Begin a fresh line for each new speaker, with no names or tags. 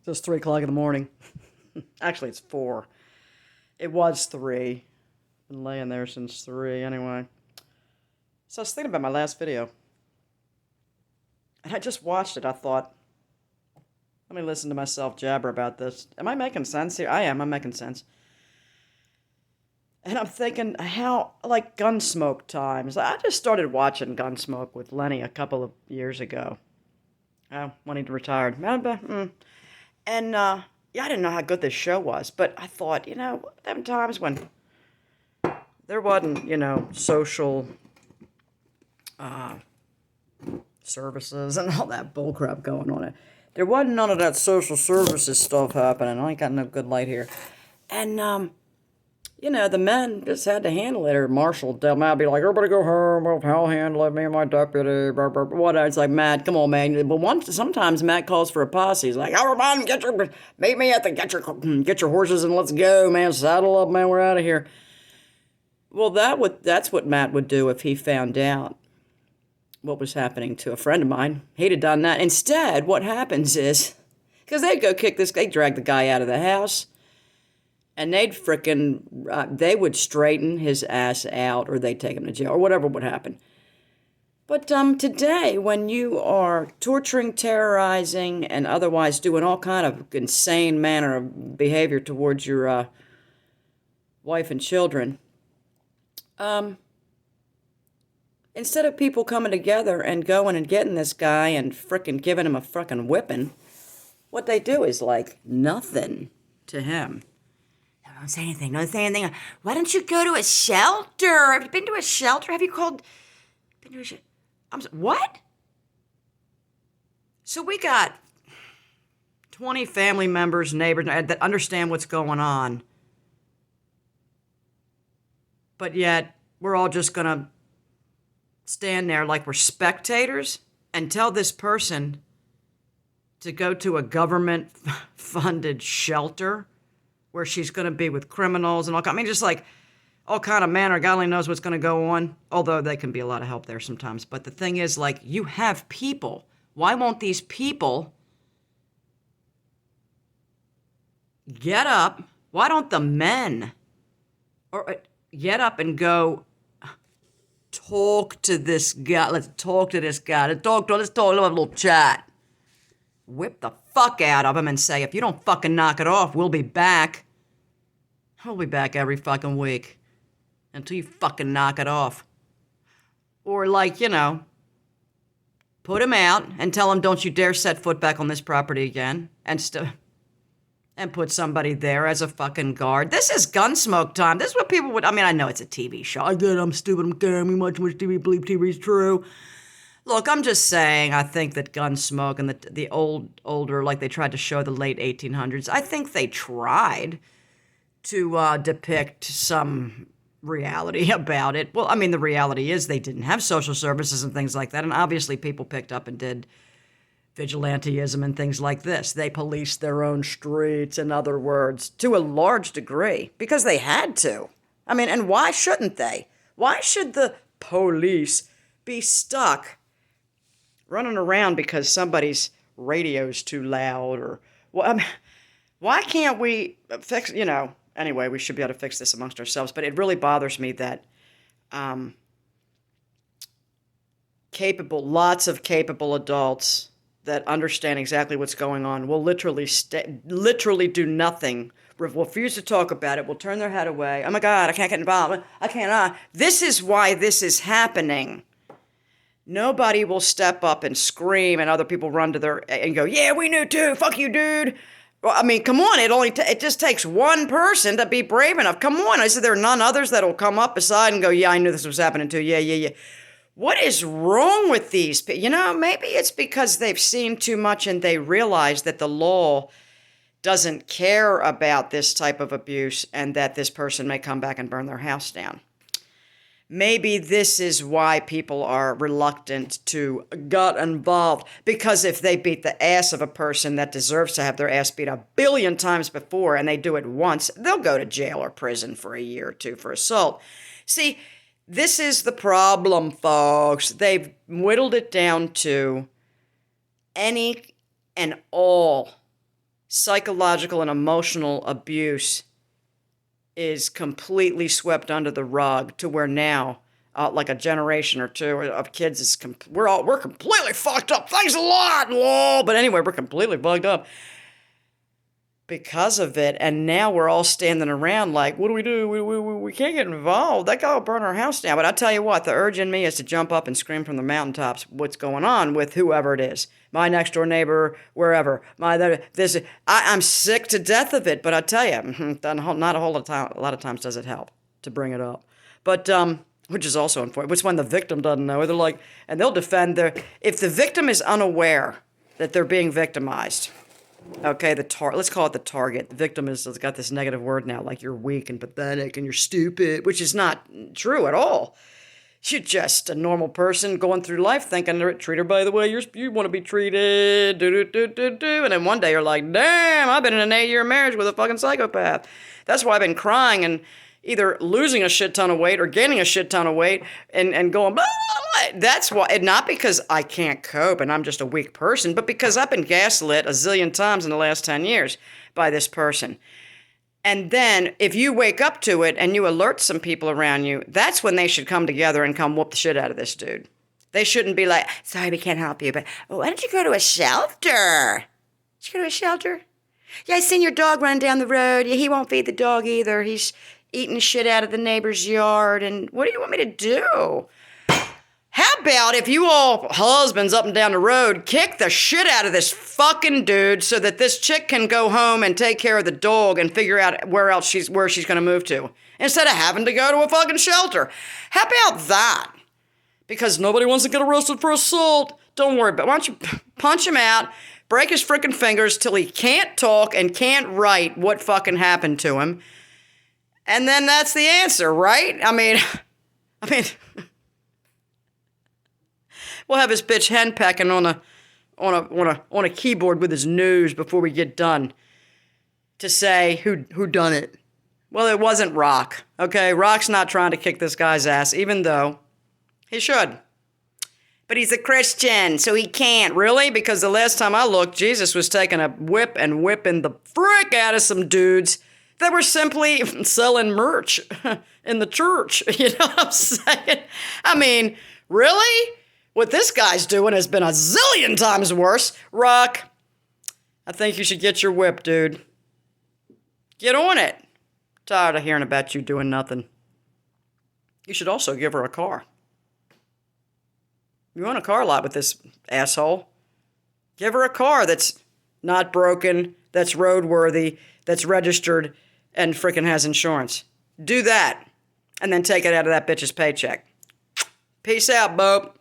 It's 3 o'clock in the morning. Actually, it's 4. It was 3. Been laying there since 3 anyway. So I was thinking about my last video. And I just watched it. I thought, let me listen to myself jabber about this. Am I making sense here? I am. I'm making sense. And I'm thinking how, like, Gunsmoke times. I just started watching Gunsmoke with Lenny a couple of years ago. When he retired. And, yeah, I didn't know how good this show was. But I thought, them times when there wasn't, social services and all that bullcrap going on. There wasn't none of that social services stuff happening. I ain't got no good light here. And, the men just had to handle it. Or Marshall, they'll be like, everybody go home. Well, I'll handle it. Me and my deputy. Blah, blah, blah. Whatever. It's like, Matt, come on, man. But sometimes Matt calls for a posse. He's like, everybody, meet me at get your horses and let's go, man. Saddle up, man. We're out of here. Well, that's what Matt would do if he found out what was happening to a friend of mine. He'd have done that. Instead, what happens is, because they'd go they'd drag the guy out of the house, and they would straighten his ass out, or they'd take him to jail, or whatever would happen. But today, when you are torturing, terrorizing, and otherwise doing all kind of insane manner of behavior towards your wife and children, instead of people coming together and going and getting this guy and frickin' giving him a frickin' whipping, what they do is like nothing to him. Don't say anything. Don't say anything. Why don't you go to a shelter? Have you been to a shelter? Have you been to a shelter? What? So we got 20 family members, neighbors that understand what's going on. But yet, we're all just going to stand there like we're spectators and tell this person to go to a government-funded shelter where she's going to be with criminals and just like all kind of manner. God only knows what's going to go on, although they can be a lot of help there sometimes. But the thing is, like, you have people. Why won't these people get up? Why don't the men get up and go talk to this guy? Let's talk to this guy. Let's have a little chat. Whip the fuck out of him and say, if you don't fucking knock it off, we'll be back. We'll be back every fucking week until you fucking knock it off. Or put him out and tell him, don't you dare set foot back on this property again. And put somebody there as a fucking guard. This is Gunsmoke time. This is what people would... I know it's a TV show. I get it. I'm stupid. I'm scared. We watch much TV. Believe TV is true. Look, I'm just saying, I think that Gunsmoke and the older, like they tried to show the late 1800s, I think they tried to depict some reality about it. Well, the reality is they didn't have social services and things like that, and obviously people picked up and did vigilantism and things like this. They policed their own streets, in other words, to a large degree, because they had to. And why shouldn't they? Why should the police be stuck running around because somebody's radio's too loud? Or, why can't we fix, anyway, we should be able to fix this amongst ourselves, but it really bothers me that lots of capable adults that understand exactly what's going on will literally do nothing, refuse to talk about it, will turn their head away. Oh my God, I can't get involved. I can't. This is why this is happening. Nobody will step up and scream, and other people run to and go, yeah, we knew too. Fuck you, dude. Well, come on. It just takes one person to be brave enough. Come on. I said there are none others that will come up beside and go, yeah, I knew this was happening too. Yeah. What is wrong with these people? Maybe it's because they've seen too much and they realize that the law doesn't care about this type of abuse and that this person may come back and burn their house down. Maybe this is why people are reluctant to get involved, because if they beat the ass of a person that deserves to have their ass beat 1,000,000,000 times before and they do it once, they'll go to jail or prison for a year or two for assault. See, this is the problem, folks. They've whittled it down to any and all psychological and emotional abuse is completely swept under the rug to where now, like a generation or two of kids is we're completely fucked up. Thanks a lot, lol. But anyway, we're completely bugged up because of it, and now we're all standing around like, what do? We can't get involved. That guy will burn our house down. But I tell you what, the urge in me is to jump up and scream from the mountaintops what's going on with whoever it is, my next door neighbor, wherever. I'm sick to death of it. But I tell you, not a whole lot of time. A lot of times does it help to bring it up, but which is also unfortunate. It's when the victim doesn't know. They're like, and they'll defend if the victim is unaware that they're being victimized. Okay, let's call it the target. The victim has got this negative word now, like you're weak and pathetic and you're stupid, which is not true at all. You're just a normal person going through life thinking, treat her by the way you want to be treated, and then one day you're like, damn, I've been in an 8-year marriage with a fucking psychopath. That's why I've been crying and either losing a shit ton of weight or gaining a shit ton of weight and going, blah, blah, blah. That's why, and not because I can't cope and I'm just a weak person, but because I've been gaslit a zillion times in the last 10 years by this person. And then if you wake up to it and you alert some people around you, that's when they should come together and come whoop the shit out of this dude. They shouldn't be like, sorry, we can't help you, but why don't you go to a shelter? Did you go to a shelter? Yeah, I seen your dog running down the road. Yeah, he won't feed the dog either. He's eating shit out of the neighbor's yard. And what do you want me to do? How about if you all husbands up and down the road kick the shit out of this fucking dude so that this chick can go home and take care of the dog and figure out where she's going to move to instead of having to go to a fucking shelter? How about that? Because nobody wants to get arrested for assault. Don't worry about it. Why don't you punch him out, break his freaking fingers till he can't talk and can't write what fucking happened to him. And then that's the answer, right? I mean, we'll have his bitch henpecking on a keyboard with his nose before we get done to say who done it. Well, it wasn't Rock. Okay, Rock's not trying to kick this guy's ass, even though he should. But he's a Christian, so he can't. Really? Because the last time I looked, Jesus was taking a whip and whipping the frick out of some dudes that were simply selling merch in the church. You know what I'm saying? I mean, really? What this guy's doing has been a zillion times worse. Rock, I think you should get your whip, dude. Get on it. Tired of hearing about you doing nothing. You should also give her a car. You own a car lot with this asshole. Give her a car that's not broken, that's roadworthy, that's registered, and frickin' has insurance. Do that, and then take it out of that bitch's paycheck. Peace out, Bo.